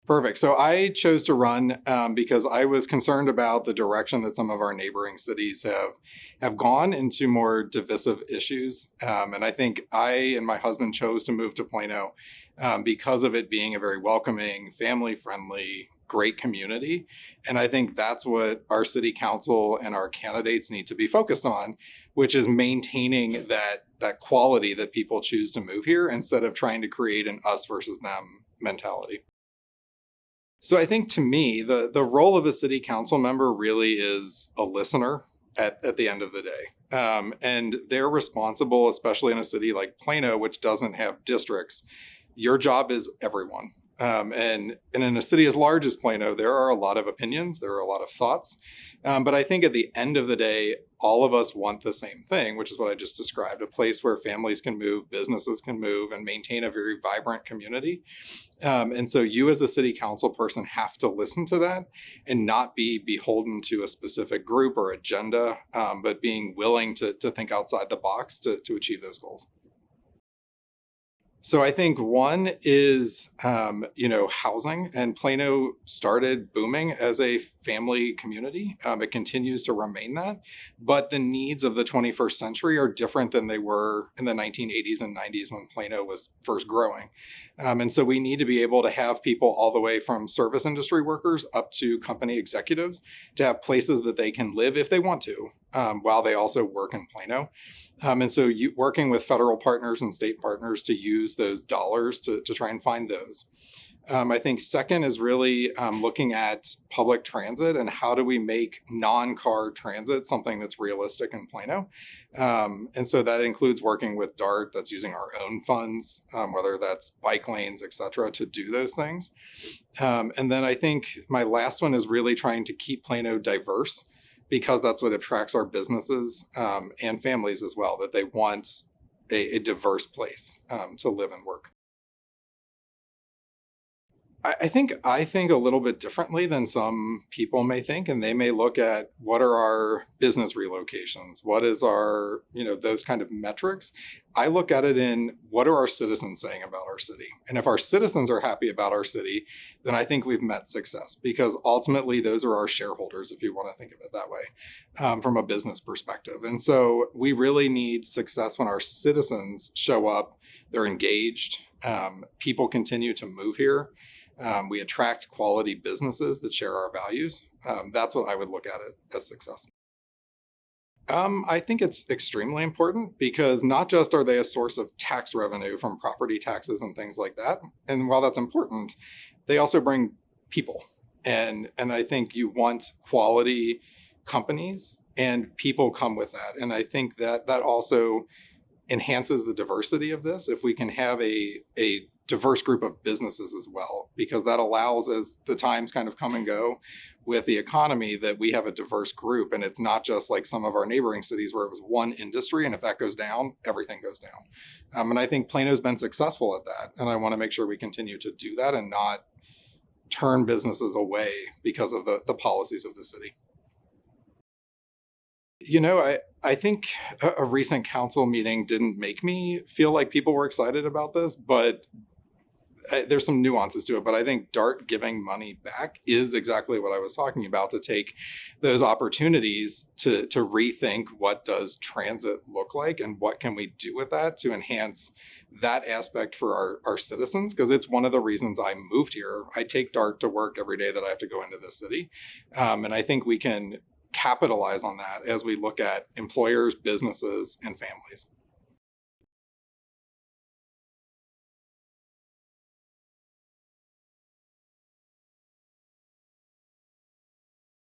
Perfect. So I chose to run because I was concerned about the direction that some of our neighboring cities have gone into more divisive issues. And I think I and my husband chose to move to Plano because of it being a very welcoming, family-friendly, great community. And I think that's what our city council and our candidates need to be focused on, which is maintaining that quality that people choose to move here instead of trying to create an us versus them mentality. So I think to me, the role of a city council member really is a listener at the end of the day. And they're responsible, especially in a city like Plano, which doesn't have districts. Your job is everyone. And in a city as large as Plano, there are a lot of opinions, there are a lot of thoughts. But I think at the end of the day, all of us want the same thing, which is what I just described, a place where families can move, businesses can move, and maintain a very vibrant community. And so you as a city council person have to listen to that and not be beholden to a specific group or agenda, but being willing to think outside the box to achieve those goals. So I think one is, housing, and Plano started booming as a family community. It continues to remain that, but the needs of the 21st century are different than they were in the 1980s and 90s when Plano was first growing. And so we need to be able to have people all the way from service industry workers up to company executives to have places that they can live if they want to, while they also work in Plano. And so working with federal partners and state partners to use those dollars to try and find those. I think second is really looking at public transit and how do we make non-car transit something that's realistic in Plano. And so that includes working with DART, that's using our own funds, whether that's bike lanes, et cetera, to do those things. And then I think my last one is really trying to keep Plano diverse, because that's what attracts our businesses and families as well, that they want a diverse place to live and work. I think a little bit differently than some people may think, and they may look at what are our business relocations, what is our, those kind of metrics. I look at it in what are our citizens saying about our city? And if our citizens are happy about our city, then I think we've met success, because ultimately those are our shareholders, if you want to think of it that way, from a business perspective. And so we really need success when our citizens show up, they're engaged, people continue to move here. We attract quality businesses that share our values. That's what I would look at it as success. I think it's extremely important because not just are they a source of tax revenue from property taxes and things like that, and while that's important, they also bring people. And I think you want quality companies, and people come with that. And I think that also enhances the diversity of this if we can have a diverse group of businesses as well, because that allows, as the times kind of come and go with the economy, that we have a diverse group. And it's not just like some of our neighboring cities where it was one industry, and if that goes down, everything goes down. And I think Plano's been successful at that, and I want to make sure we continue to do that and not turn businesses away because of the policies of the city. I think a recent council meeting didn't make me feel like people were excited about this, but there's some nuances to it. But I think DART giving money back is exactly what I was talking about, to take those opportunities to rethink what does transit look like and what can we do with that to enhance that aspect for our citizens, because it's one of the reasons I moved here. I take DART to work every day that I have to go into this city. And I think we can capitalize on that as we look at employers, businesses, and families.